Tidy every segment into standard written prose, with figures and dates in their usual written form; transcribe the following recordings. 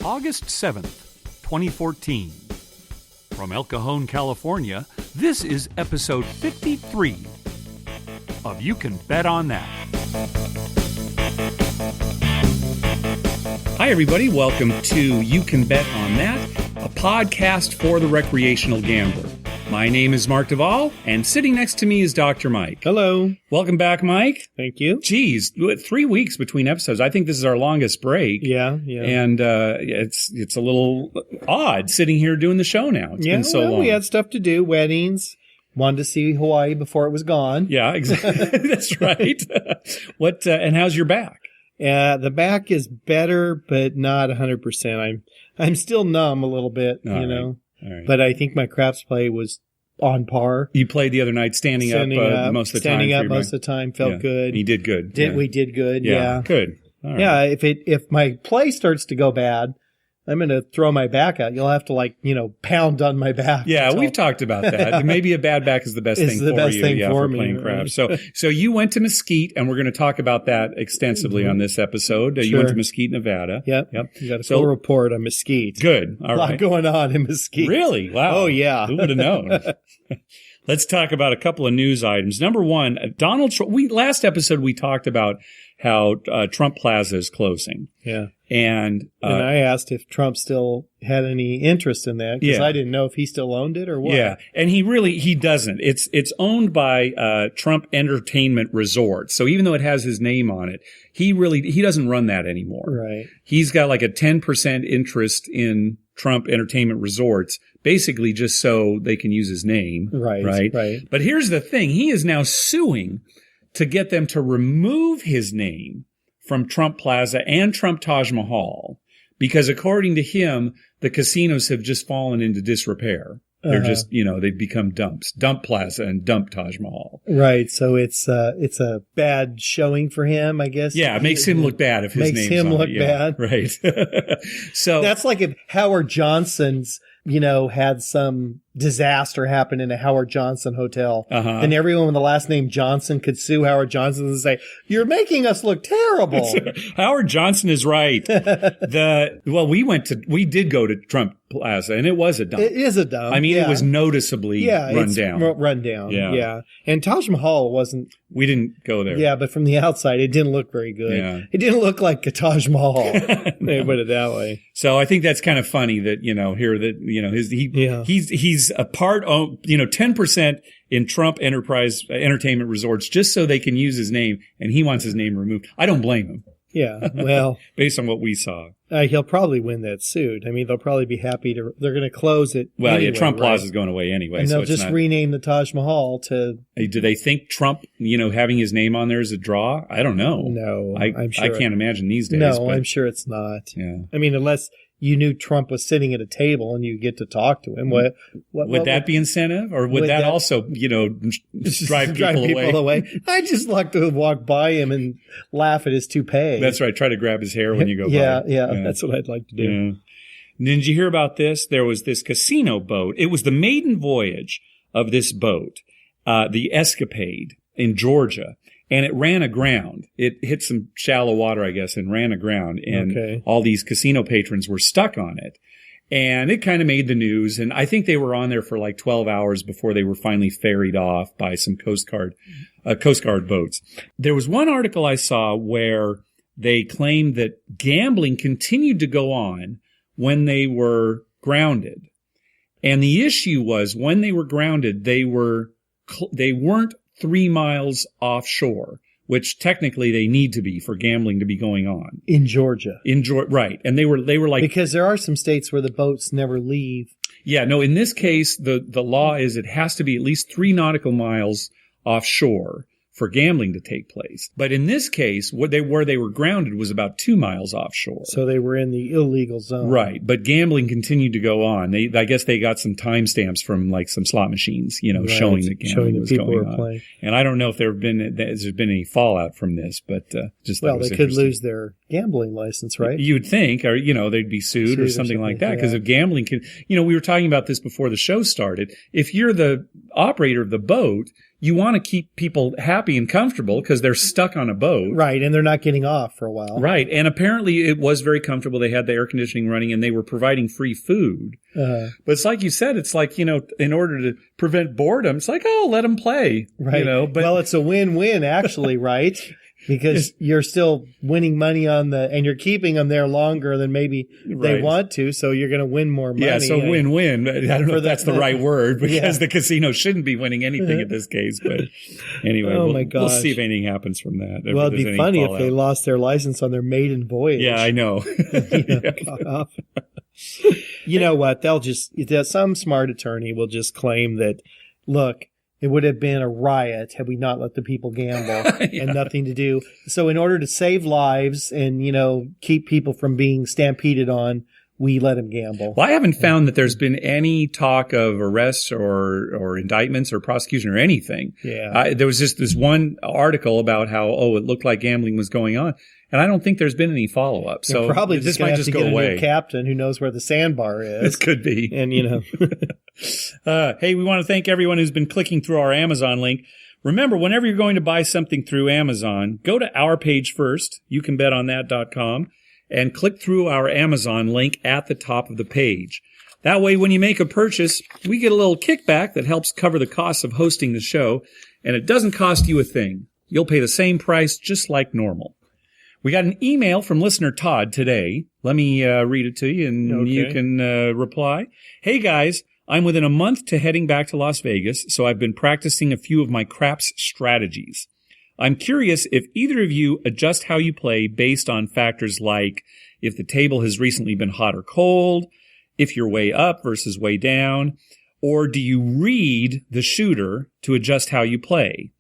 August 7th, 2014. From El Cajon, California, this is episode 53 of You Can Bet on That. Hi, everybody. Welcome to You Can Bet on That, a podcast for the recreational gambler. My name is Mark Duvall, and sitting next to me is Dr. Mike. Hello. Welcome back, Mike. Thank you. Geez, 3 weeks between episodes. I think this is our longest break. Yeah. And it's a little odd sitting here doing the show now. It's been so long. We had stuff to do, weddings. Wanted to see Hawaii before it was gone. Yeah, exactly. That's right. And how's your back? The back is better, but not 100%. I'm still numb a little bit, All right. But I think my craps play was on par. You played the other night standing up most of the time. Standing up most of the time felt good. You did good. We did good. Yeah. Good. All right. Yeah. If my play starts to go bad, I'm going to throw my back out. You'll have to pound on my back. Yeah, we've talked about that. Maybe a bad back is the best thing for you. For playing craps. So you went to Mesquite, and we're going to talk about that extensively on this episode. Sure. You went to Mesquite, Nevada. Yep. You got a full report on Mesquite. Good. All right. A lot going on in Mesquite. Really? Wow. Oh, yeah. Who would have known? Let's talk about a couple of news items. Number one, Donald Trump. Last episode we talked about how Trump Plaza is closing. Yeah. And I asked if Trump still had any interest in that because I didn't know if he still owned it or what. Yeah. And he doesn't. It's owned by Trump Entertainment Resorts. So even though it has his name on it, he doesn't run that anymore. Right. He's got like a 10% interest in Trump Entertainment Resorts, basically just so they can use his name. Right. But here's the thing. He is now suing to get them to remove his name from Trump Plaza and Trump Taj Mahal, because according to him, the casinos have just fallen into disrepair. They're just, they've become dumps. Dump Plaza and dump Taj Mahal. Right. So it's a bad showing for him, I guess. Yeah, it makes him look bad if his name's on it. Makes him look bad. Right. So that's like if Howard Johnson's, had some disaster happen in a Howard Johnson hotel. And everyone with the last name Johnson could sue Howard Johnson and say, "You're making us look terrible." Howard Johnson is right. We did go to Trump Plaza, and it was a dump. It is a dump. I mean, it was noticeably run down. Run down. Yeah. And Taj Mahal wasn't. We didn't go there. Yeah, but from the outside, it didn't look very good. Yeah. It didn't look like a Taj Mahal. They put it that way. So I think that's kind of funny that, he's a part of, 10% in Trump Entertainment Resorts just so they can use his name, and he wants his name removed. I don't blame him. Yeah, well. Based on what we saw. He'll probably win that suit. I mean, they'll probably be happy they're going to close it. Well, anyway, Trump Plaza is going away anyway. And they'll just rename the Taj Mahal to. Do they think Trump, having his name on there is a draw? I don't know. No, I'm sure. I can't imagine these days. No, I'm sure it's not. Yeah. I mean, unless you knew Trump was sitting at a table and you get to talk to him. Would that be incentive? Or would that also, drive people away? I just like to walk by him and laugh at his toupee. That's right. Try to grab his hair when you go by. Yeah. That's what I'd like to do. Yeah. Did you hear about this? There was this casino boat. It was the maiden voyage of this boat, the Escapade in Georgia. And it ran aground. It hit some shallow water, I guess, and ran aground. And all these casino patrons were stuck on it. And it kind of made the news. And I think they were on there for like 12 hours before they were finally ferried off by some Coast Guard boats. There was one article I saw where they claimed that gambling continued to go on when they were grounded. And the issue was when they were grounded, they weren't 3 miles offshore, which technically they need to be for gambling to be going on. In Georgia. Right. And they were like... Because there are some states where the boats never leave. Yeah, no, in this case, the law is it has to be at least 3 nautical miles offshore for gambling to take place. But in this case, where they were grounded was about 2 miles offshore. So they were in the illegal zone. Right. But gambling continued to go on. I guess they got some timestamps from like some slot machines, showing that gambling was going on. Playing. And I don't know if there's been any fallout from this, but just well, they could lose their gambling license, right? You'd think, or, they'd be sued or something like that. Because if gambling can, we were talking about this before the show started. If you're the operator of the boat, you want to keep people happy and comfortable because they're stuck on a boat. Right, and they're not getting off for a while. Right, and apparently it was very comfortable. They had the air conditioning running and they were providing free food. But it's like you said, it's like, in order to prevent boredom, it's like, let them play. Right. Well, it's a win-win actually, right? Because you're still winning money and you're keeping them there longer than maybe they want to, so you're going to win more money. Yeah, so win-win. I don't know if that's the right word, because the casino shouldn't be winning anything in this case. But anyway, we'll see if anything happens from that. Well, it'd be funny if they lost their license on their maiden voyage. Yeah, I know. You know what? Some smart attorney will just claim that, look, it would have been a riot had we not let the people gamble and nothing to do. So in order to save lives and, keep people from being stampeded on, we let them gamble. Well, I haven't found that there's been any talk of arrests or indictments or prosecution or anything. Yeah. There was just this one article about how, it looked like gambling was going on. And I don't think there's been any follow-up. So probably this might just go away. A new captain who knows where the sandbar is. This could be. And, hey, we want to thank everyone who's been clicking through our Amazon link. Remember, whenever you're going to buy something through Amazon, go to our page first, youcanbetonthat.com, and click through our Amazon link at the top of the page. That way, when you make a purchase, we get a little kickback that helps cover the costs of hosting the show, and it doesn't cost you a thing. You'll pay the same price just like normal. We got an email from listener Todd today. Let me read it to you, and you can reply. Hey, guys, I'm within a month to heading back to Las Vegas, so I've been practicing a few of my craps strategies. I'm curious if either of you adjust how you play based on factors like if the table has recently been hot or cold, if you're way up versus way down, or do you read the shooter to adjust how you play?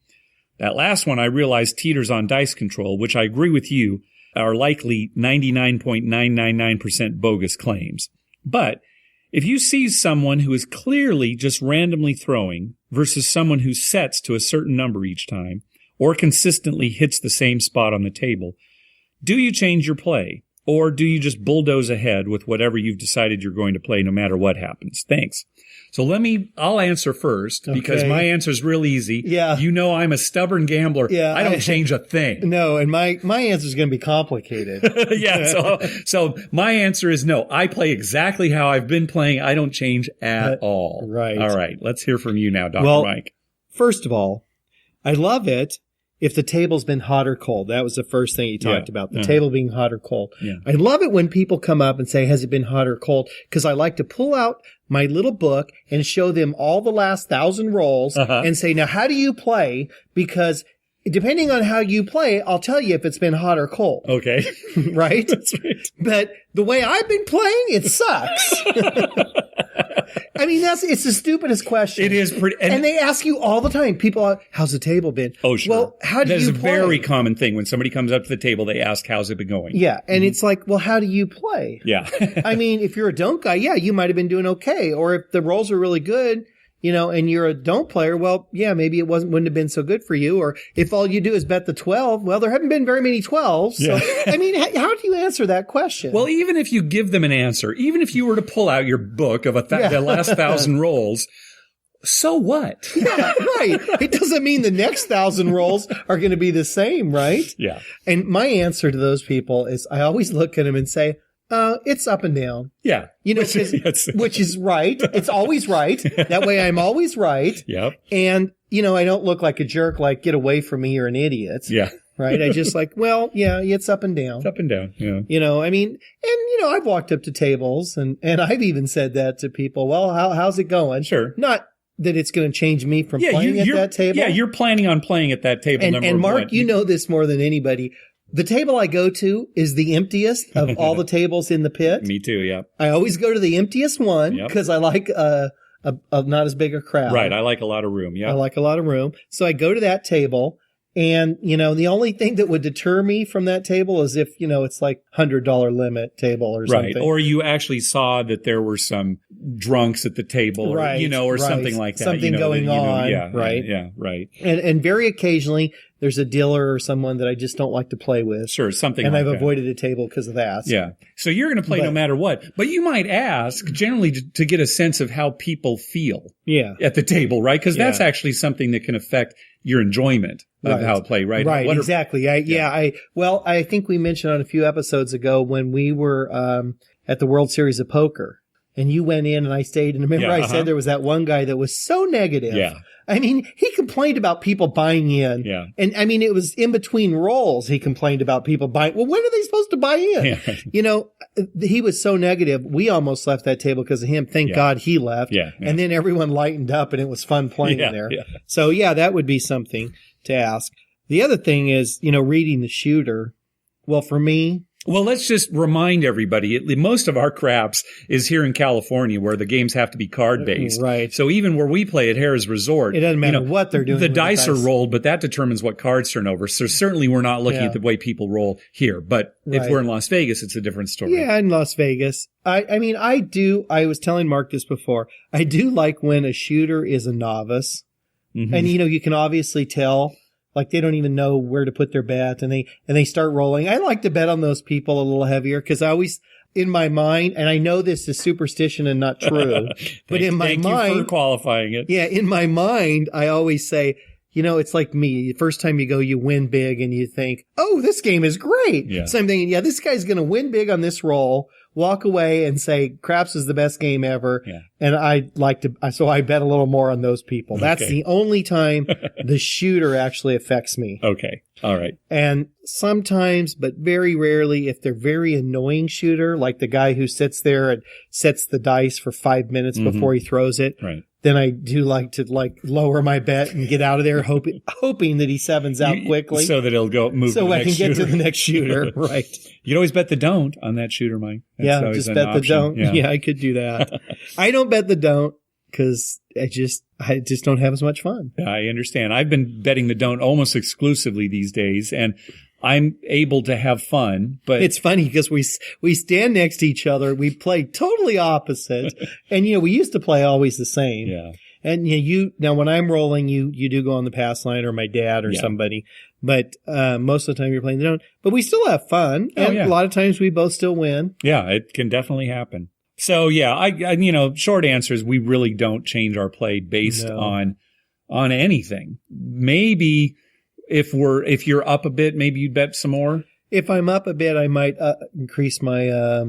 That last one I realize teeters on dice control, which I agree with you, are likely 99.999% bogus claims. But if you see someone who is clearly just randomly throwing versus someone who sets to a certain number each time or consistently hits the same spot on the table, do you change your play? Or do you just bulldoze ahead with whatever you've decided you're going to play no matter what happens? Thanks. So I'll answer first because my answer is real easy. Yeah. I'm a stubborn gambler. Yeah, I don't change a thing. No, and my answer is going to be complicated. Yeah. So my answer is no. I play exactly how I've been playing. I don't change at all. Right. All right. Let's hear from you now, Dr. Mike. First of all, I love it if the table's been hot or cold. That was the first thing he talked about, the table being hot or cold. Yeah. I love it when people come up and say, has it been hot or cold? Because I like to pull out my little book and show them all the last 1,000 rolls and say, now, how do you play? Because depending on how you play, I'll tell you if it's been hot or cold. Okay. Right? That's right. But the way I've been playing, it sucks. I mean, it's the stupidest question. It is pretty. And they ask you all the time. People are, how's the table been? Oh, sure. Well, how do you play? That is a very common thing. When somebody comes up to the table, they ask, how's it been going? Yeah. And it's like, well, how do you play? Yeah. I mean, if you're a don't guy, yeah, you might have been doing okay. Or if the rolls are really good, and you're a don't player, well, yeah, maybe it wouldn't have been so good for you. Or if all you do is bet the 12, well, there haven't been very many 12s. So, I mean, how do you answer that question? Well, even if you give them an answer, even if you were to pull out your book of the last 1,000 rolls, so what? Yeah, right. It doesn't mean the next 1,000 rolls are going to be the same, right? Yeah. And my answer to those people is I always look at them and say, it's up and down. Yeah. Which is right. It's always right. That way I'm always right. Yep. And, I don't look like a jerk, like, get away from me, you're an idiot. Yeah. Right. I just it's up and down. It's up and down. Yeah. I mean, and, I've walked up to tables and I've even said that to people. Well, how's it going? Sure. Not that it's going to change me from playing at that table. Yeah. You're planning on playing at that table. And Mark, you know this more than anybody. The table I go to is the emptiest of all the tables in the pit. Me too, yeah. I always go to the emptiest one because I like a not as big a crowd. Right, I like a lot of room, yeah. I like a lot of room. So I go to that table, and, the only thing that would deter me from that table is if, it's like $100 limit table or something. Right, or you actually saw that there were some drunks at the table, or, or something like that. Something going on, yeah, right? Yeah, right. And very occasionally, there's a dealer or someone that I just don't like to play with. Sure, something and like I've that. avoided a table because of that. Yeah. So you're going to play no matter what. But you might ask generally to get a sense of how people feel at the table, right? Because that's actually something that can affect your enjoyment of how to play, right? Right, exactly. I think we mentioned on a few episodes ago when we were at the World Series of Poker, and you went in and I stayed, and remember I said there was that one guy that was so negative. Yeah. I mean, he complained about people buying in. Yeah. And I mean, it was in between rolls. He complained about people buying. Well, when are they supposed to buy in? Yeah. You know, he was so negative. We almost left that table because of him. Thank God he left. Yeah. And then everyone lightened up and it was fun playing in there. Yeah. So that would be something to ask. The other thing is, reading the shooter. Well, for me, well, let's just remind everybody, most of our craps is here in California where the games have to be card-based. Right. So even where we play at Harrah's Resort, it doesn't matter what they're doing. The dice are rolled, but that determines what cards turn over. So certainly we're not looking at the way people roll here. But if we're in Las Vegas, it's a different story. Yeah, in Las Vegas. I was telling Mark this before. I do like when a shooter is a novice. Mm-hmm. And, you can obviously tell. Like they don't even know where to put their bet and they start rolling. I like to bet on those people a little heavier because I always, in my mind, and I know this is superstition and not true, but in my mind. Thank you for qualifying it. Yeah, in my mind, I always say, it's like me. The first time you go, you win big and you think, oh, this game is great. Yeah. So I'm thinking, this guy's going to win big on this roll, walk away and say, craps is the best game ever. Yeah. And so I bet a little more on those people. That's the only time the shooter actually affects me. Okay. All right. And sometimes, but very rarely, if they're very annoying shooter, like the guy who sits there and sets the dice for 5 minutes before he throws it. Right. Then I do like to lower my bet and get out of there, hoping that he sevens out quickly, so that he'll move. So I can get to the next shooter. Right. You'd always bet the don't on that shooter, Mike. That's just bet the don't. Yeah, I could do that. I don't bet the don't because I just don't have as much fun. I understand. I've been betting the don't almost exclusively these days, and I'm able to have fun, but it's funny because we stand next to each other. We play totally opposite. And, we used to play always the same. Yeah. And now when I'm rolling, you do go on the pass line or my dad or somebody, but, most of the time you're playing the don't, but we still have fun. And a lot of times we both still win. Yeah. It can definitely happen. So I short answer is we really don't change our play based on anything. Maybe if you're up a bit, maybe you'd bet some more. If I'm up a bit, I might increase my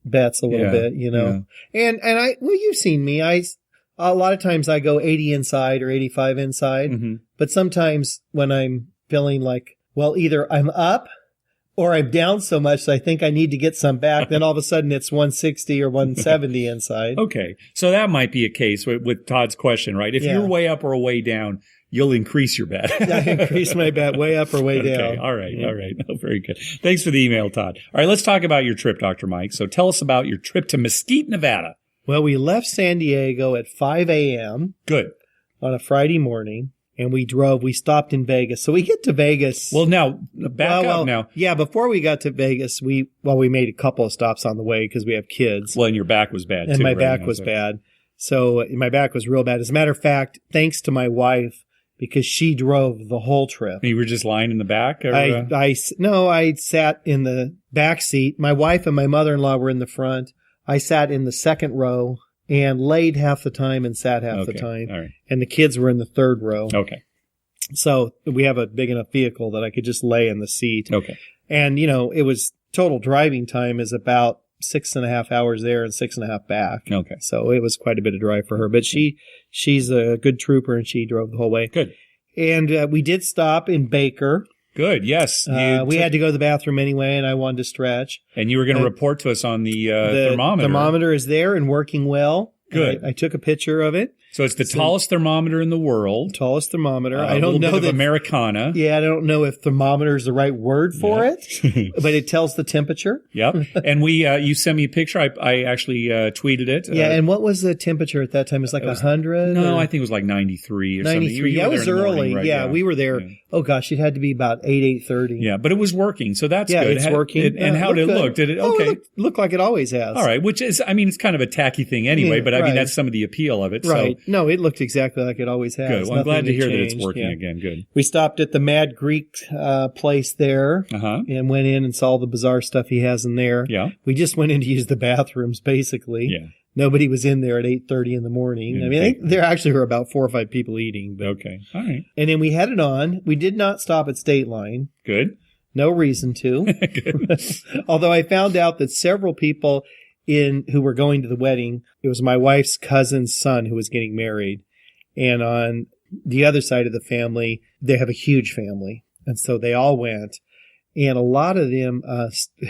bets a little bit, Yeah. And you've seen me. A lot of times I go 80 inside or 85 inside, but sometimes when I'm feeling like, well, either I'm up or I'm down so much so I think I need to get some back, then all of a sudden it's 160 or 170 inside. Okay. So that might be a case with Todd's question, right? If you're way up or way down, you'll increase your bet. I increase my bet way up or way down. Okay. All right. Yeah. All right. Oh, very good. Thanks for the email, Todd. All right. Let's talk about your trip, Dr. Mike. So tell us about your trip to Mesquite, Nevada. Well, we left San Diego at 5 a.m. Good. On a Friday morning. And we stopped in Vegas. So we get to Vegas. Well, now, back up now. Yeah, before we got to Vegas, we made a couple of stops on the way because we have kids. Well, and your back was bad, too. And my back was bad. So my back was real bad. As a matter of fact, thanks to my wife, because she drove the whole trip. You were just lying in the back? Or, I sat in the back seat. My wife and my mother-in-law were in the front. I sat in the second row and laid half the time and sat half the time. All right. And the kids were in the third row. Okay. So we have a big enough vehicle that I could just lay in the seat. Okay. And, it was total driving time is about 6.5 hours there and 6.5 back. Okay. So it was quite a bit of drive for her. But she's a good trooper and she drove the whole way. Good. And we did stop in Baker. Good. Yes. We had to go to the bathroom anyway, and I wanted to stretch. And you were going to report to us on the thermometer. The thermometer is there and working well. Good. I took a picture of it. So it's the tallest thermometer in the world. Tallest thermometer. I don't know that Americana. Yeah, I don't know if thermometer is the right word for it, but it tells the temperature. Yep. And you sent me a picture. I actually tweeted it. Yeah. And what was the temperature at that time? It was like 100? No, I think it was like 93 or 93. something. Yeah, it was early. Morning, right? Yeah, we were there. Yeah. Oh gosh, it had to be about 8:30. Yeah, but it was working, so that's good. It's working. And how did it look? Did it okay? It looked like it always has. All right, which is, it's kind of a tacky thing anyway, but I mean that's some of the appeal of it. Right. No, it looked exactly like it always has. Good. Well, I'm glad to hear that it's changed. working again. Good. We stopped at the Mad Greek place there and went in and saw all the bizarre stuff he has in there. Yeah. We just went in to use the bathrooms, basically. Yeah. Nobody was in there at 8:30 in the morning. I mean, there actually were about 4 or 5 people eating. But. Okay. All right. And then we headed on. We did not stop at State Line. Good. No reason to. Good. Although I found out that several people who were going to the wedding, it was my wife's cousin's son who was getting married. And on the other side of the family, they have a huge family. And so they all went. And a lot of them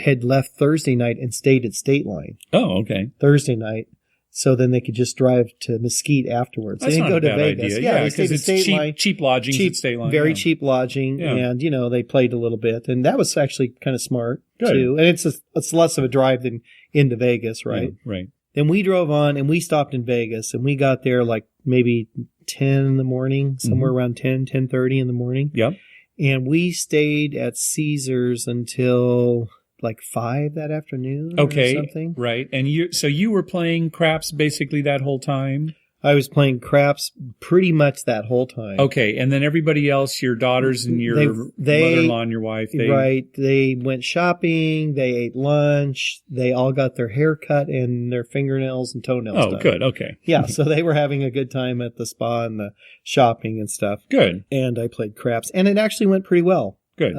had left Thursday night and stayed at State Line. Oh, okay. Thursday night. So then they could just drive to Mesquite afterwards. That's they didn't not go a to bad Vegas. idea. Yeah, because it's cheap lodging at State Line. Very cheap lodging. Yeah. And, they played a little bit. And that was actually kind of smart, Good. too. And it's less of a drive than into Vegas, right? Yeah, right. Then we drove on and we stopped in Vegas. And we got there like maybe 10 in the morning, somewhere around 10:30 in the morning. Yep. And we stayed at Caesars until like 5 that afternoon or something. Right. And you were playing craps basically that whole time? I was playing craps pretty much that whole time. Okay. And then everybody else, your daughters and your mother-in-law and your wife. They went shopping. They ate lunch. They all got their hair cut and their fingernails and toenails done. Oh, good. Okay. Yeah. So they were having a good time at the spa and the shopping and stuff. Good. And I played craps. And it actually went pretty well. Good.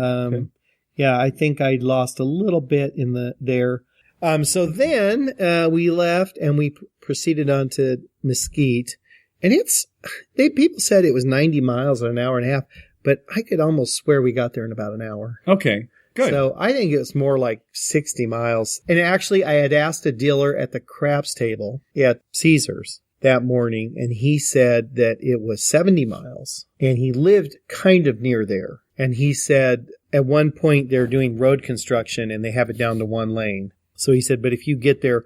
Yeah, I think I lost a little bit there. So then we left and we proceeded on to Mesquite, and people said it was 90 miles in an hour and a half, but I could almost swear we got there in about an hour. Okay, good. So I think it was more like 60 miles. And actually, I had asked a dealer at the craps table at Caesars that morning, and he said that it was 70 miles, and he lived kind of near there. And he said at one point they're doing road construction and they have it down to 1 lane. So he said, but if you get there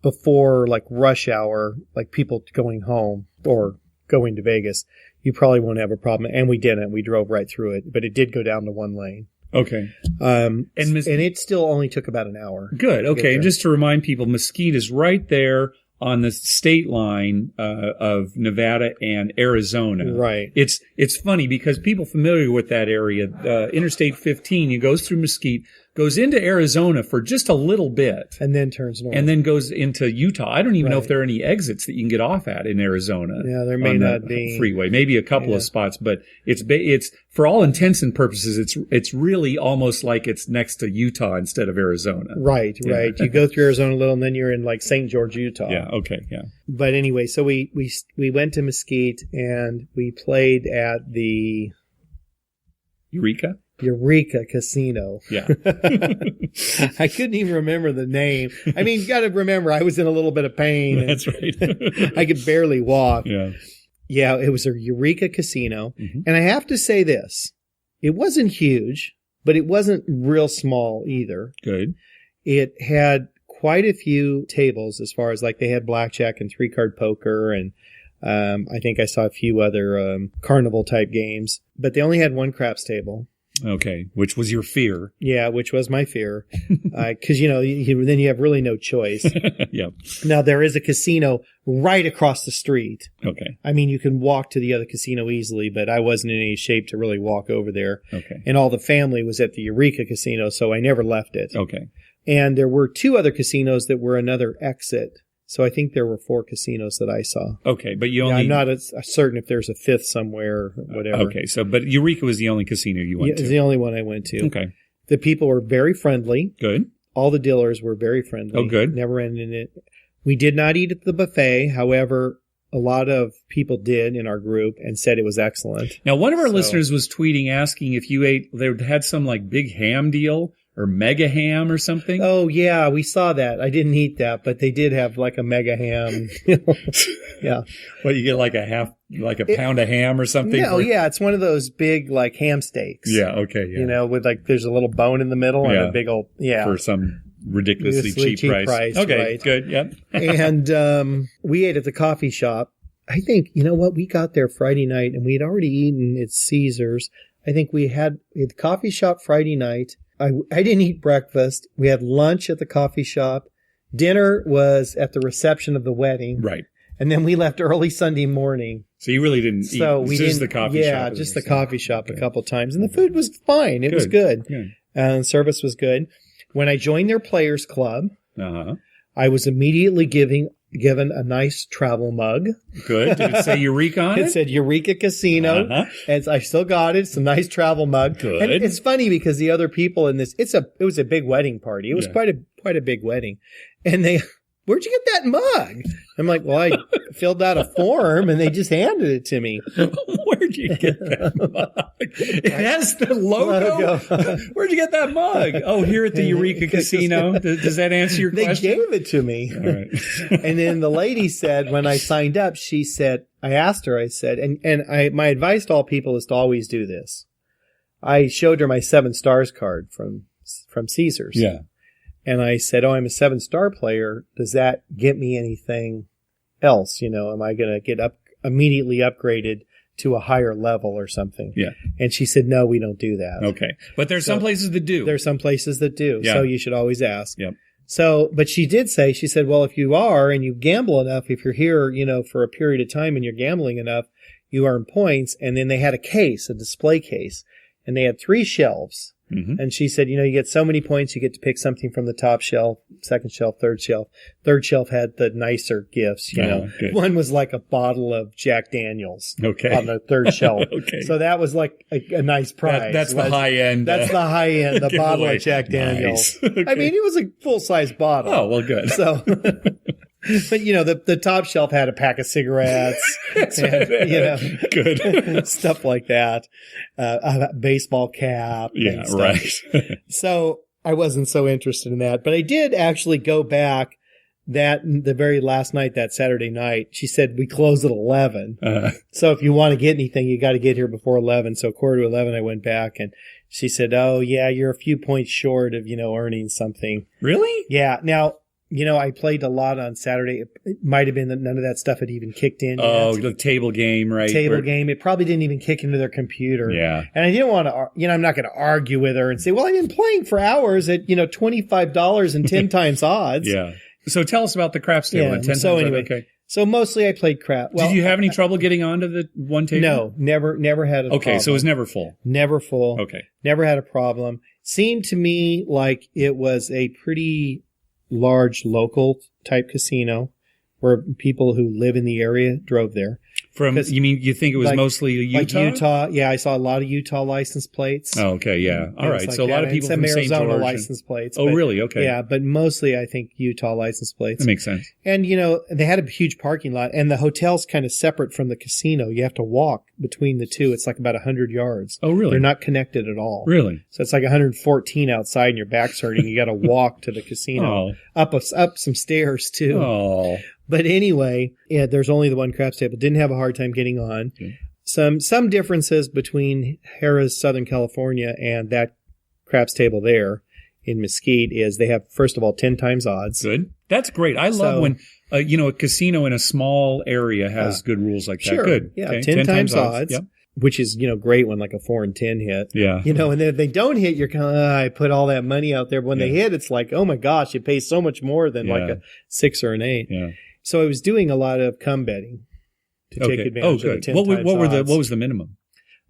before like rush hour, like people going home or going to Vegas, you probably won't have a problem. And we didn't. We drove right through it, but it did go down to 1 lane. Okay. And it still only took about an hour. Good. Okay. And just to remind people, Mesquite is right there on the state line of Nevada and Arizona. Right. It's funny because people familiar with that area, Interstate 15, it goes through Mesquite, goes into Arizona for just a little bit. And then turns north. And then goes into Utah. I don't even know if there are any exits that you can get off at in Arizona. Yeah, there may not be. Freeway. Maybe a couple of spots, but it's for all intents and purposes, it's really almost like it's next to Utah instead of Arizona. Right. You go through Arizona a little and then you're in like St. George, Utah. Yeah, okay, yeah. But anyway, so we went to Mesquite and we played at the Eureka Casino. Yeah. I couldn't even remember the name. I mean, you got to remember, I was in a little bit of pain. That's right. I could barely walk. Yeah. Yeah, it was a Eureka Casino. Mm-hmm. And I have to say this. It wasn't huge, but it wasn't real small either. Good. It had quite a few tables as far as like they had blackjack and 3-card poker and I think I saw a few other carnival type games, but they only had 1 craps table. Okay, which was your fear. Yeah, which was my fear. Because, then you have really no choice. Yep. Now, there is a casino right across the street. Okay. I mean, you can walk to the other casino easily, but I wasn't in any shape to really walk over there. Okay. And all the family was at the Eureka Casino, so I never left it. Okay. And there were 2 other casinos that were another exit. So I think there were 4 casinos that I saw. Okay, but you only... I'm not certain if there's a 5th somewhere or whatever. Okay, but Eureka was the only casino you went to. It was the only one I went to. Okay. The people were very friendly. Good. All the dealers were very friendly. Oh, good. Never ended it. We did not eat at the buffet. However, a lot of people did in our group and said it was excellent. Now, one of our listeners was tweeting asking if you ate... They had some like big ham deal... Or mega ham or something? Oh, yeah, we saw that. I didn't eat that, but they did have like a mega ham. Yeah. Well, you get like a pound of ham or something? No, yeah, it's one of those big like ham steaks. Yeah, okay, yeah. With like, there's a little bone in the middle and a big old, For some ridiculously cheap price. Okay, right. Good, yep. And we ate at the coffee shop. I think, we got there Friday night and we had already eaten at Caesars. I think we had the coffee shop Friday night. I didn't eat breakfast. We had lunch at the coffee shop. Dinner was at the reception of the wedding. Right. And then we left early Sunday morning. So you really didn't eat. So we just didn't. The coffee shop. Yeah, just the coffee shop a couple times. And the food was fine. It was good. And service was good. When I joined their players club, I was immediately given a nice travel mug. Good. Did it say Eureka on it? It said Eureka Casino. And I still got it. It's a nice travel mug. Good. And it's funny because the other people in this, it was a big wedding party. It was quite a big wedding. And where'd you get that mug? I'm like, well, I filled out a form and they just handed it to me. Where'd you get that mug? It has the logo. Where'd you get that mug? Oh, here at the Eureka Casino. Does that answer your question? They gave it to me. All right. And then the lady said, when I signed up, she said, I asked her, I said, my advice to all people is to always do this. I showed her my 7 stars card from Caesars. Yeah. And I said, I'm a 7-star player. Does that get me anything else? Am I going to get immediately upgraded to a higher level or something? Yeah. And she said, no, we don't do that. Okay. But there's some places that do. There's some places that do. Yeah. So you should always ask. Yep. So, but she did say, she said, well, if you are and you gamble enough, if you're here, for a period of time and you're gambling enough, you earn points. And then they had a display case, and they had 3 shelves. Mm-hmm. And she said, you get so many points, you get to pick something from the top shelf, second shelf, third shelf. Third shelf had the nicer gifts, Good. One was like a bottle of Jack Daniels on the third shelf. Okay. So that was like a nice prize. That's the high end. That's the high end, the bottle of Jack Daniels. Nice. Okay. I mean, it was a full-size bottle. Oh, well, good. So, but the top shelf had a pack of cigarettes, and, good stuff like that, a baseball cap. Yeah, right. So I wasn't so interested in that, but I did actually go back the very last night, that Saturday night. She said we close at 11. So if you want to get anything, you got to get here before 11. So 11:15, I went back, and she said, "Oh yeah, you're a few points short of earning something." Really? Yeah. Now, I played a lot on Saturday. It might have been that none of that stuff had even kicked in. Oh, the table game, right? Game. It probably didn't even kick into their computer. Yeah. And I didn't want to, I'm not going to argue with her and say, well, I've been playing for hours at, $25 and 10 times odds. Yeah. So tell us about the craps table. Yeah. So anyway, okay. So mostly I played crap. Well, did you have any trouble getting onto the one table? No, never had a problem. Okay, so it was never full. Never full. Okay. Never had a problem. Seemed to me like it was a pretty large local type casino where people who live in the area drove there. You think it was mostly Utah? Like Utah. Yeah, I saw a lot of Utah license plates. Oh, okay, yeah. All right. Like so a lot of people from Arizona St. license plates. Oh, really? Okay. Yeah, but mostly I think Utah license plates. That makes sense. And, they had a huge parking lot, and the hotel's kind of separate from the casino. You have to walk between the two. It's like about 100 yards. Oh, really? They're not connected at all. Really? So it's like 114 outside and your back's hurting. You got to walk to the casino. Up some stairs, too. Oh. But anyway, yeah, there's only the one craps table. Didn't have a hard time getting on. Okay. Some differences between Harrah's Southern California and that craps table there in Mesquite is they have, first of all, 10 times odds. Good. That's great. I love when, a casino in a small area has good rules like that. Sure. Good. Yeah, okay. 10 times odds. Yep. Which is, great when like a 4 and 10 hit. Yeah. And then if they don't hit, you're kind of, I put all that money out there. But when they hit, it's like, oh my gosh, it pays so much more than like a 6 or an 8. Yeah. So I was doing a lot of cum betting to take advantage of the 10 times What was the minimum?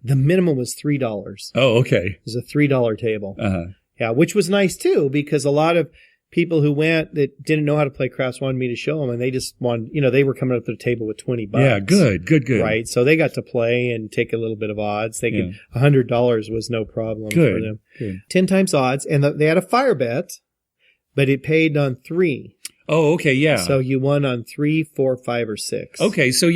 The minimum was $3. Oh, okay. It was a $3 table. Uh-huh. Yeah, which was nice too, because a lot of people who went that didn't know how to play craps wanted me to show them, and they just wanted, they were coming up to the table with $20. Yeah, good. Right, so they got to play and take a little bit of odds. They could $100 was no problem for them. Good. 10 times odds, and they had a fire bet, but it paid on 3. Oh, okay, yeah. So you won on 3, 4, 5, or 6. Okay, so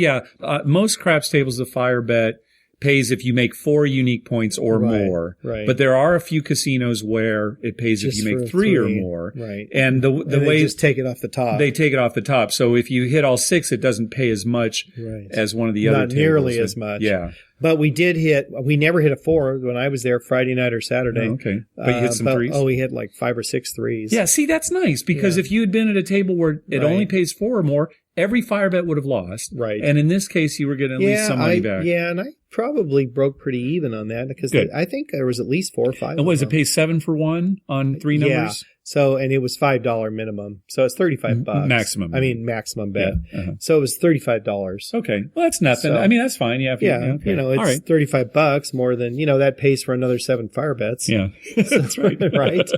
most craps tables, the fire bet pays if you make 4 unique points or more. Right. But there are a few casinos where it pays Just if you make 3 or more. Right. And the they way just take it off the top. They take it off the top. So if you hit all 6, it doesn't pay as much as one of the other tables. Not nearly as much. Yeah. But we never hit a 4 when I was there Friday night or Saturday. Oh, okay. But you hit some 3s? Oh, we hit like 5 or 6 3s. Yeah, see, that's nice because if you had been at a table where it only pays 4 or more, every fire bet would have lost. Right. And in this case, you were getting at least some money back. Yeah, and I probably broke pretty even on that because I think there was at least 4 or 5. And what does it pay 7 for 1 on 3 numbers? Yeah. So, and it was $5 minimum. So it's $35 maximum. I mean, maximum bet. Yeah. Uh-huh. So it was $35. Okay. Well, that's nothing. So, I mean, that's fine. Yeah. Okay. It's right. $35 more than, that pays for another 7 fire bets. Yeah. That's right. Right.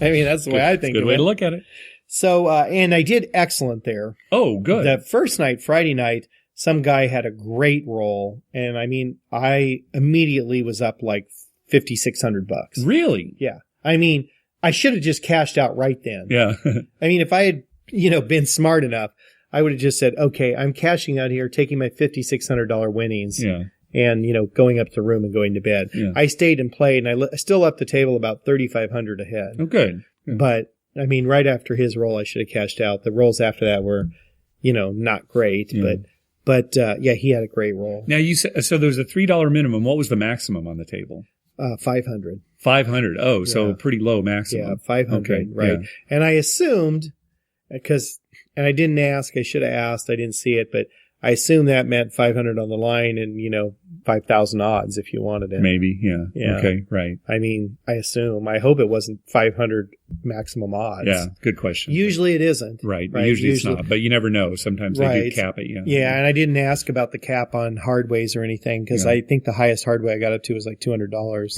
I mean, that's the way I think of it. Good way to look at it. So, and I did excellent there. Oh, good. The first night, Friday night, some guy had a great roll. And I mean, I immediately was up like $5,600. Really? Yeah. I mean, I should have just cashed out right then. Yeah. I mean, if I had, been smart enough, I would have just said, okay, I'm cashing out here, taking my $5,600 winnings. Yeah. And, going up to the room and going to bed. Yeah. I stayed and played, and I still left the table about $3,500 ahead. Oh, good. Yeah. But, I mean, right after his roll, I should have cashed out. The rolls after that were, not great. Yeah. But he had a great roll. Now, you said, so there was a $3 minimum. What was the maximum on the table? 500. 500. Oh, so pretty low maximum. Yeah, 500. Okay. Right. Yeah. And I assumed, and I didn't ask, I should have asked, I didn't see it, but I assumed that meant 500 on the line and, 5,000 odds if you wanted it. Maybe. Yeah. Yeah. Okay. Right. I mean, I hope it wasn't 500 maximum odds. Yeah. Good question. Usually it isn't. Right. Usually it's not, but you never know. Sometimes they do cap it. Yeah. Yeah. And I didn't ask about the cap on hardways or anything because I think the highest hardway I got up to was like $200.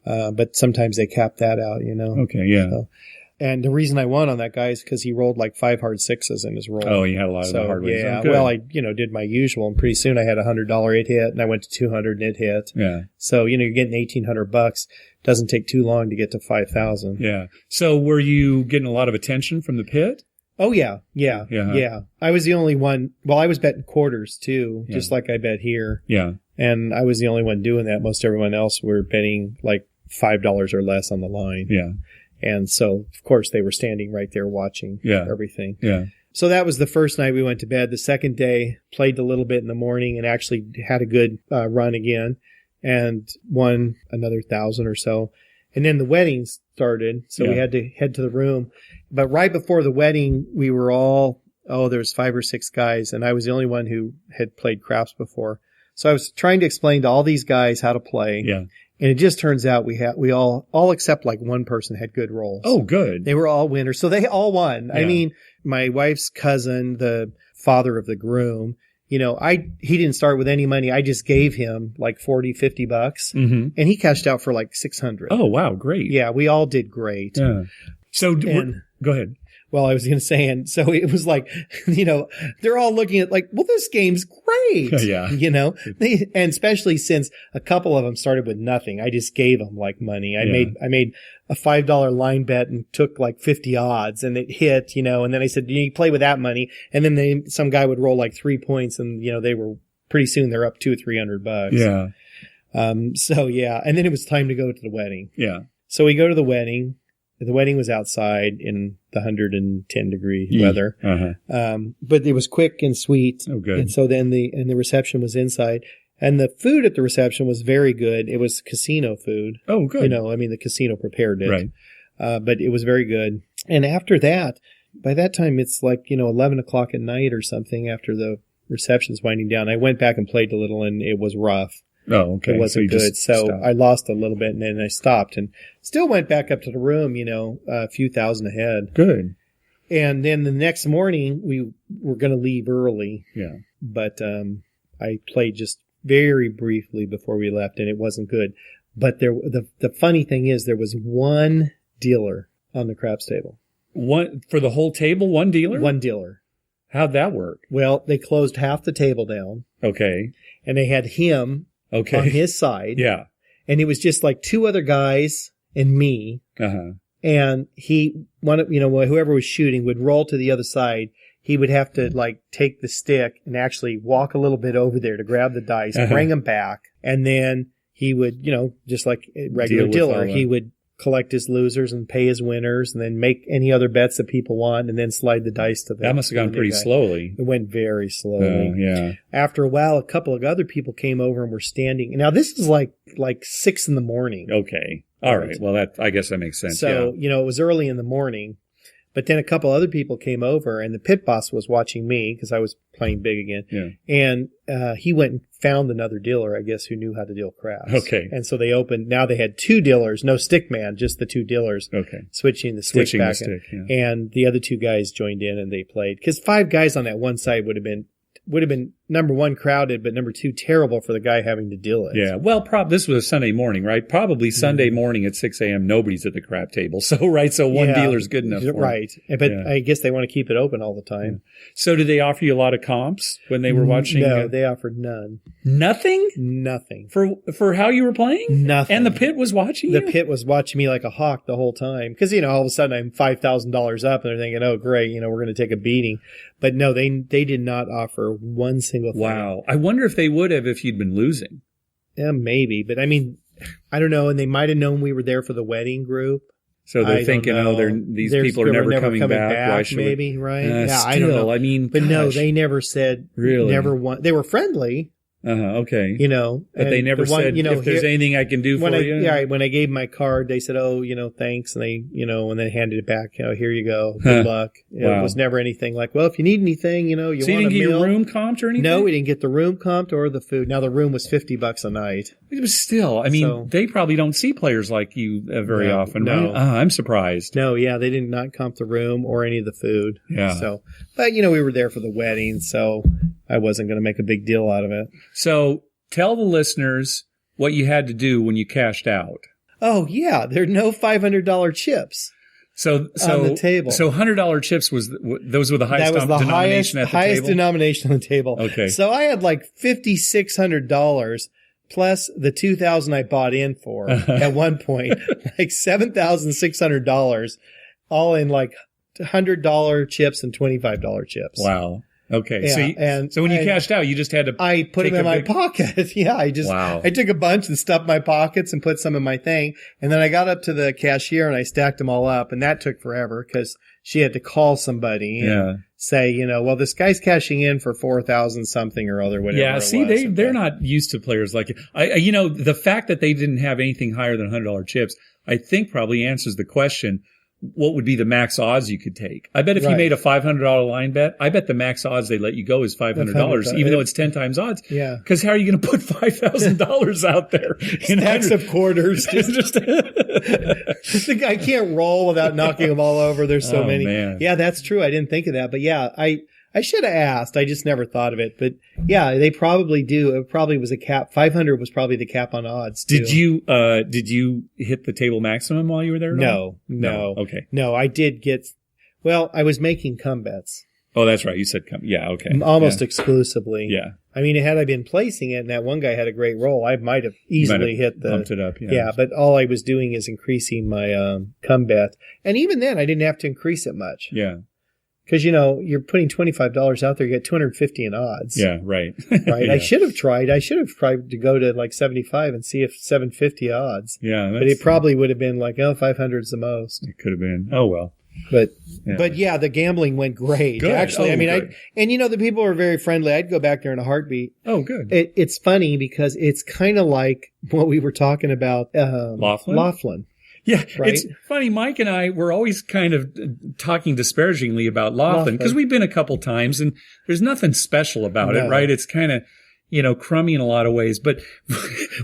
Yeah. But sometimes they cap that out, Okay. Yeah. So, and the reason I won on that guy is because he rolled like 5 hard 6s in his roll. Oh, he had a lot of the hard ways. Yeah. Well, I, did my usual, and pretty soon I had $100 it hit, and I went to 200 and it hit. Yeah. So, you're getting $1,800. Doesn't take too long to get to 5,000. Yeah. So, were you getting a lot of attention from the pit? Oh, yeah. Yeah. Yeah. Yeah. I was the only one. Well, I was betting quarters too, just like I bet here. Yeah. And I was the only one doing that. Most everyone else were betting like $5 or less on the line. Yeah. And so, of course, they were standing right there watching everything. Yeah. So that was the first night we went to bed. The second day, played a little bit in the morning and actually had a good run again and won another 1,000 or so. And then the wedding started, so we had to head to the room. But right before the wedding, we were all, there was 5 or 6 guys, and I was the only one who had played craps before. So I was trying to explain to all these guys how to play. Yeah. And it just turns out we all except like one person had good rolls. Oh, good. They were all winners. So they all won. Yeah. I mean, my wife's cousin, the father of the groom, he didn't start with any money. I just gave him like $40, $50 mm-hmm. and he cashed out for like 600. Oh, wow. Great. Yeah. We all did great. Yeah. So go ahead. Well, I was going to say, and so it was like, they're all looking at like, well, this game's great. Yeah. And especially since a couple of them started with nothing. I just gave them like money. I made a $5 line bet and took like 50 odds and it hit, and then I said, you play with that money. And then some guy would roll like 3 points and, they were pretty soon they're up $200 or $300. Yeah. So yeah. And then it was time to go to the wedding. Yeah. So we go to the wedding. The wedding was outside in the 110 degree weather. Uh-huh. But it was quick and sweet. Oh, good. And so then the reception was inside. And the food at the reception was very good. It was casino food. Oh, good. The casino prepared it. Right. But it was very good. And after that, by that time, it's like, 11 o'clock at night or something after the reception's winding down. I went back and played a little and it was rough. Oh, okay. It wasn't good. So I lost a little bit and then I stopped and still went back up to the room, a few thousand ahead. Good. And then the next morning we were going to leave early. Yeah. But I played just very briefly before we left and it wasn't good. But the funny thing is there was one dealer on the craps table. One for the whole table? One dealer? One dealer. How'd that work? Well, they closed half the table down. Okay. And they had him on his side. Yeah. And it was just like 2 other guys and me. Uh-huh. And whoever was shooting would roll to the other side. He would have to take the stick and actually walk a little bit over there to grab the dice, bring them back. And then he would, just like a regular dealer, he would collect his losers and pay his winners and then make any other bets that people want and then slide the dice to them. That must have gone pretty slowly. It went very slowly. Yeah. After a while, a couple of other people came over and were standing. Now, this is like 6 in the morning. Okay. All right. Well, I guess that makes sense. So, it was early in the morning. But then a couple other people came over, and the pit boss was watching me because I was playing big again. Yeah. And he went and found another dealer, I guess, who knew how to deal craps. Okay. And so they opened. Now they had 2 dealers, no stick man, just the 2 dealers. Okay. Switching the stick back. Yeah. And the other 2 guys joined in and they played. Because 5 guys on that one side would have been number 1 crowded, but number 2 terrible for the guy having to deal it. Yeah. Well, this was a Sunday morning, right? Probably Sunday morning at 6 a.m. Nobody's at the crap table. So, right. So one dealer's good enough. Right. But I guess they want to keep it open all the time. Yeah. So did they offer you a lot of comps when they were watching? No, they offered none. Nothing? Nothing. For how you were playing? Nothing. And the pit was watching you? The pit was watching me like a hawk the whole time. Because, all of a sudden I'm $5,000 up and they're thinking, oh, great, we're going to take a beating. But no, they did not offer one single thing. Wow. I wonder if they would have if you'd been losing. Yeah, maybe. But I mean, I don't know. And they might have known we were there for the wedding group. So they're thinking, these people are never coming back. Why should maybe, right? Yeah, I don't know. I mean, but no, they never said. Really? They were friendly. Okay. But they never said, if there's anything I can do for you. Yeah, when I gave my card, they said, oh, thanks. And they, and then handed it back. Here you go. Good luck. Wow. It was never anything like, well, if you need anything, you want a meal. So you didn't get your room comped or anything? No, we didn't get the room comped or the food. Now, the room was $50 a night. It was still, they probably don't see players like you very often. No. Right? I'm surprised. No, yeah, they did not comp the room or any of the food. Yeah. So, but, we were there for the wedding, so I wasn't going to make a big deal out of it. So, tell the listeners what you had to do when you cashed out. Oh, yeah. There are no $500 chips on the table. So $100 chips those were the highest denomination at the table? Highest denomination on the table. Okay. So I had like $5,600 plus the $2,000 I bought in for at one point, like $7,600, all in like $100 chips and $25 chips. Wow. Okay. Yeah, so when you cashed out, you just had to. I put them in my pocket. Yeah. I took a bunch and stuffed my pockets and put some in my thing. And then I got up to the cashier and I stacked them all up. And that took forever because she had to call somebody and say, well, this guy's cashing in for 4,000 something or other, whatever. Yeah. See, they're not used to players like it. The fact that they didn't have anything higher than $100 chips, I think probably answers the question. What would be the max odds you could take? I bet if you made a $500 line bet, I bet the max odds they let you go is $500, even though it's 10 times odds. Yeah. Because how are you going to put $5,000 out there? Stacks of quarters. The guy can't roll without knocking them all over. There's so many. Man. Yeah, that's true. I didn't think of that. But yeah, I should have asked. I just never thought of it. But yeah, they probably do. It probably was a cap. 500 was probably the cap on odds too. Did you hit the table maximum while you were there? No. Okay. No, I did get, I was making come bets. Oh, that's right. You said come. Yeah. Okay. Almost exclusively. Yeah. I mean, had I been placing it and that one guy had a great roll, I might have easily bumped it up. Yeah. But all I was doing is increasing my, come bet. And even then I didn't have to increase it much. Yeah. Because, you're putting $25 out there, you get $250 in odds. Yeah, right. Right. Yeah. I should have tried to go to like 75 and see if 750 odds. Yeah. But it probably would have been like, 500 is the most. It could have been. Oh, well. But the gambling went great. Good. Actually, good. the people were very friendly. I'd go back there in a heartbeat. Oh, good. It's funny because it's kind of like what we were talking about. Laughlin. Yeah, right? It's funny. Mike and I were always kind of talking disparagingly about Laughlin because we've been a couple times and there's nothing special about it, right? It's kind of, crummy in a lot of ways. But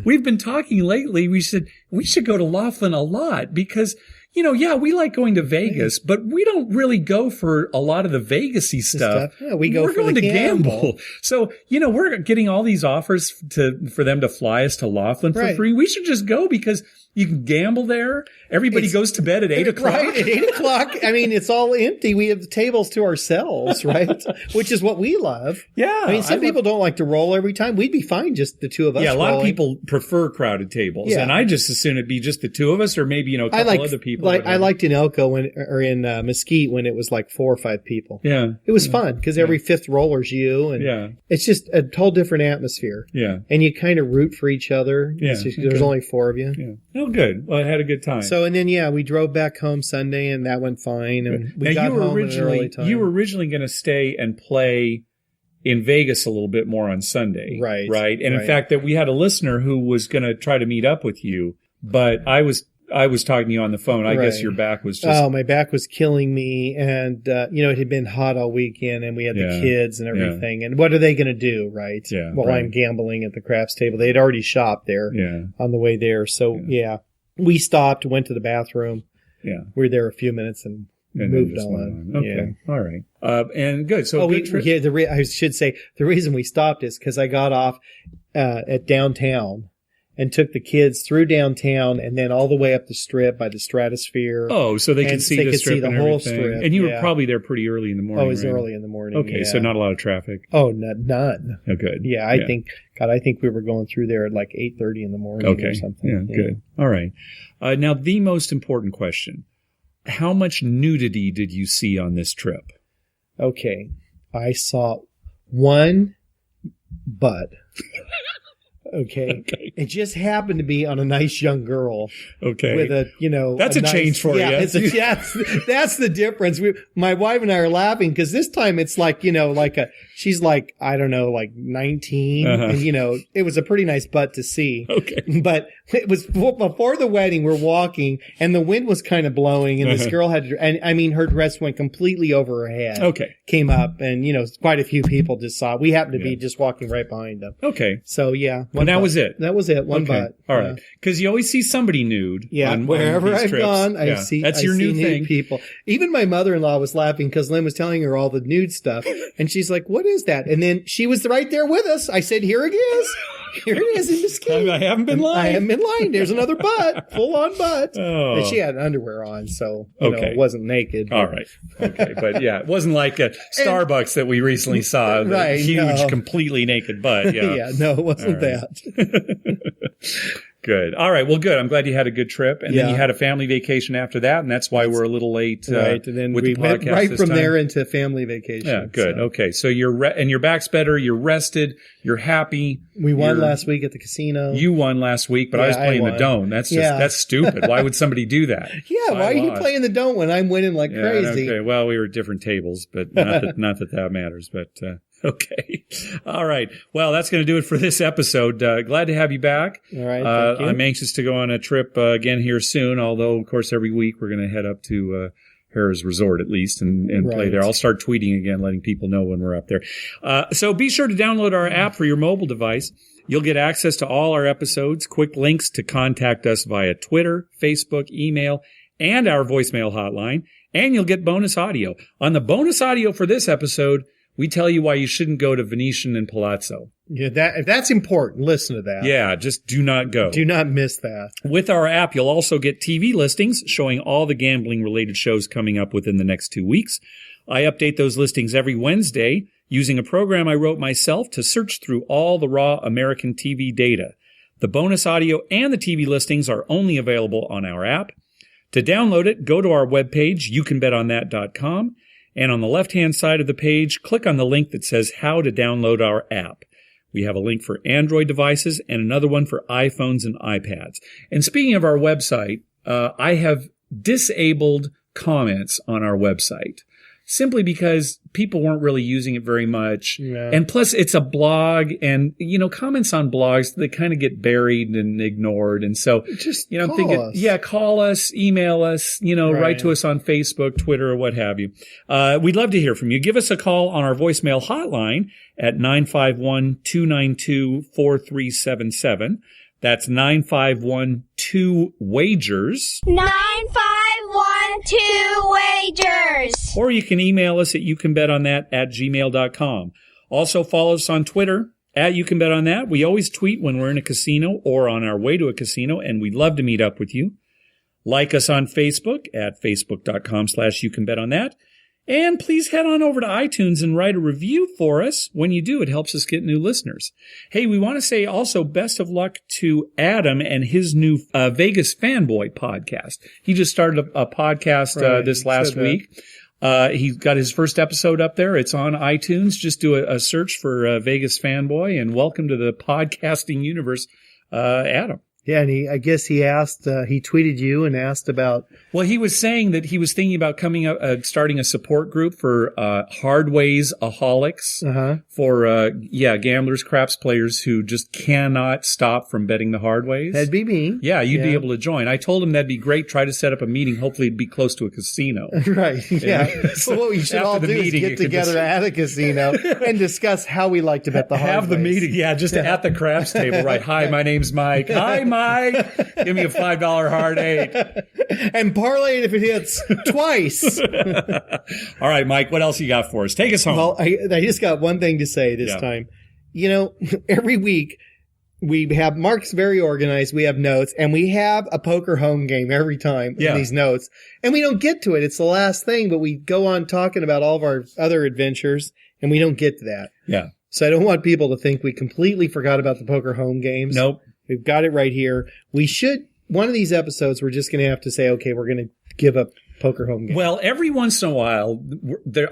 we've been talking lately. We said we should go to Laughlin a lot because, we like going to Vegas, but we don't really go for a lot of the Vegas-y stuff. Yeah, we're going to gamble. So, we're getting all these offers for them to fly us to Laughlin for free. We should just go because you can gamble there. Everybody goes to bed at 8 o'clock. Right, at 8 o'clock. I mean, it's all empty. We have the tables to ourselves, right? Which is what we love. Yeah. I mean, some people don't like to roll every time. We'd be fine just the two of us. Yeah, a lot rolling. of people prefer crowded tables. Yeah. And I just assume it'd be just the two of us or maybe, a couple other people. I liked in Elko or in Mesquite when it was like 4 or 5 people. Yeah. It was fun because every fifth roller's you. And it's just a whole different atmosphere. Yeah. And you kind of root for each other. Yeah. There's only 4 of you. Yeah. Oh, good. Well, I had a good time. So, and then, we drove back home Sunday and that went fine. And we got home at an early time. You were originally going to stay and play in Vegas a little bit more on Sunday. Right. Right. And in fact, that we had a listener who was going to try to meet up with you, but I was I was talking to you on the phone. I guess your back was just... Oh, my back was killing me. And, it had been hot all weekend and we had the kids and everything. And what are they going to do, right? Yeah. While I'm gambling at the craps table. They had already shopped there on the way there. So, we stopped, went to the bathroom. Yeah. We were there a few minutes and moved on. Okay. Yeah. All right. And good. So I should say the reason we stopped is because I got off at downtown and took the kids through downtown and then all the way up the strip by the Stratosphere. Oh, so they could see the strip and whole everything. Strip. And you were probably there pretty early in the morning. Oh, it was early in the morning. Okay, so not a lot of traffic. Oh, none. Oh, good. Yeah, I think we were going through there at like 8:30 in the morning or something. Yeah, good. All right. Now, the most important question. How much nudity did you see on this trip? Okay. I saw one butt. Okay. It just happened to be on a nice young girl. Okay. With that's a change for you. That's the difference. My wife and I are laughing because this time it's like, she's like, I don't know, like 19. And, it was a pretty nice butt to see. Okay. But it was before the wedding, we're walking and the wind was kind of blowing and this girl her dress went completely over her head. Okay. Came up and, quite a few people just saw it. We happened to be just walking right behind them. Okay. So, yeah. And that was it. That was it. One butt. All right. Because you always see somebody nude. Yeah. Wherever I've gone, I see that's your new thing. People. Even my mother-in-law was laughing because Lynn was telling her all the nude stuff. And she's like, what is that? And then she was right there with us. I said, here it is. Here it is in Mesquite. I haven't been lying. I haven't been lying. There's another butt. Full-on butt. Oh. And she had underwear on, so it wasn't naked. All right. Okay. But yeah, it wasn't like a Starbucks that we recently saw. Right. Huge, completely naked butt. Yeah. Yeah, no, it wasn't that. Good. All right. Well, good. I'm glad you had a good trip. And then you had a family vacation after that, and that's why we're a little late right. And then with we the podcast went right this from time. there into family vacation. Yeah, good. So. Okay. So and your back's better. You're rested. You're happy. We won last week at the casino. You won last week, but I was playing the Don't. That's just that's stupid. Why would somebody do that? Yeah, why are you playing the Don't when I'm winning like crazy? Okay. Well, we were at different tables, but not that matters. But okay. All right. Well, that's going to do it for this episode. Glad to have you back. All right. Thank you. I'm anxious to go on a trip again here soon, although, of course, every week we're going to head up to Harrah's Resort at least and play there. I'll start tweeting again, letting people know when we're up there. So be sure to download our app for your mobile device. You'll get access to all our episodes, quick links to contact us via Twitter, Facebook, email, and our voicemail hotline, and you'll get bonus audio. On the bonus audio for this episode, we tell you why you shouldn't go to Venetian and Palazzo. Yeah, if that's important, listen to that. Yeah, just do not go. Do not miss that. With our app, you'll also get TV listings showing all the gambling-related shows coming up within the next 2 weeks. I update those listings every Wednesday using a program I wrote myself to search through all the raw American TV data. The bonus audio and the TV listings are only available on our app. To download it, go to our webpage, youcanbetonthat.com. And on the left-hand side of the page, click on the link that says how to download our app. We have a link for Android devices and another one for iPhones and iPads. And speaking of our website, I have disabled comments on our website simply because people weren't really using it very much. Yeah. And plus, it's a blog, and, comments on blogs, they kind of get buried and ignored. And so, just I'm thinking, call us, email us, right. Write to us on Facebook, Twitter, or what have you. We'd love to hear from you. Give us a call on our voicemail hotline at 951-292-4377. That's 951-2-WAGERS. 951-2-WAGERS. Or you can email us at youcanbetonThat@gmail.com. Also follow us on Twitter at YouCanBetOnThat. We always tweet when we're in a casino or on our way to a casino, and we'd love to meet up with you. Like us on Facebook at facebook.com/YouCanBetOnThat. And please head on over to iTunes and write a review for us. When you do, it helps us get new listeners. Hey, we want to say also best of luck to Adam and his new Vegas Fanboy podcast. He just started a podcast this last week. He got his first episode up there. It's on iTunes. Just do a search for Vegas Fanboy, and welcome to the podcasting universe, Adam. Yeah, and I guess he asked, he tweeted you and asked about. Well, he was saying that he was thinking about coming up, starting a support group for hardways-aholics, for gamblers, craps players who just cannot stop from betting the hard ways. That'd be me. Yeah, you'd be able to join. I told him that'd be great. Try to set up a meeting. Hopefully, it'd be close to a casino. Right. Yeah. So what we should all do is get together at a casino and discuss how we like to bet the hard ways. Have the meeting. Yeah, just at the craps table. Right. Hi, my name's Mike. Hi, Mike. Give me a $5 hard 8. And parlay it if it hits twice. All right, Mike, what else you got for us? Take us home. Well, I just got one thing to say this time. You know, every week we have Mark's very organized. We have notes, and we have a poker home game every time in these notes. And we don't get to it. It's the last thing, but we go on talking about all of our other adventures, and we don't get to that. Yeah. So I don't want people to think we completely forgot about the poker home games. Nope. We've got it right here. We should, one of these episodes, we're just going to have to say, okay, we're going to give up poker home game. Well, every once in a while,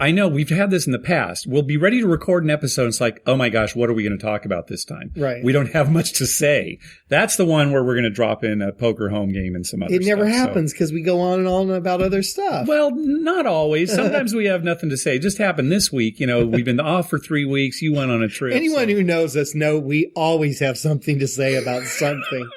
I know we've had this in the past. We'll be ready to record an episode. And it's like, oh my gosh, what are we going to talk about this time? Right. We don't have much to say. That's the one where we're going to drop in a poker home game and some other stuff. It never happens because we go on and on about other stuff. Well, not always. Sometimes we have nothing to say. It just happened this week. You know, we've been off for 3 weeks. You went on a trip. Anyone who knows us know we always have something to say about something.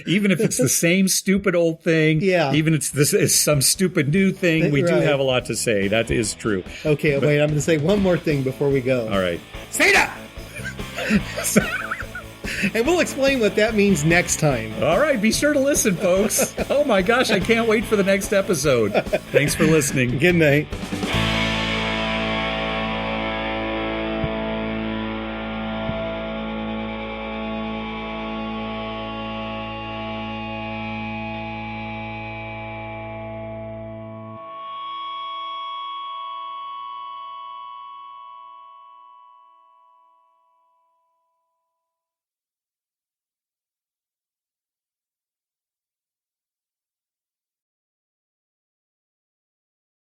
Even if it's the same stupid old thing. Yeah. Even if it's some stupid new thing, we do have a lot to say. That is true. Okay, wait, I'm going to say one more thing before we go. All right. Say that! And we'll explain what that means next time. All right, be sure to listen, folks. Oh my gosh, I can't wait for the next episode. Thanks for listening. Good night.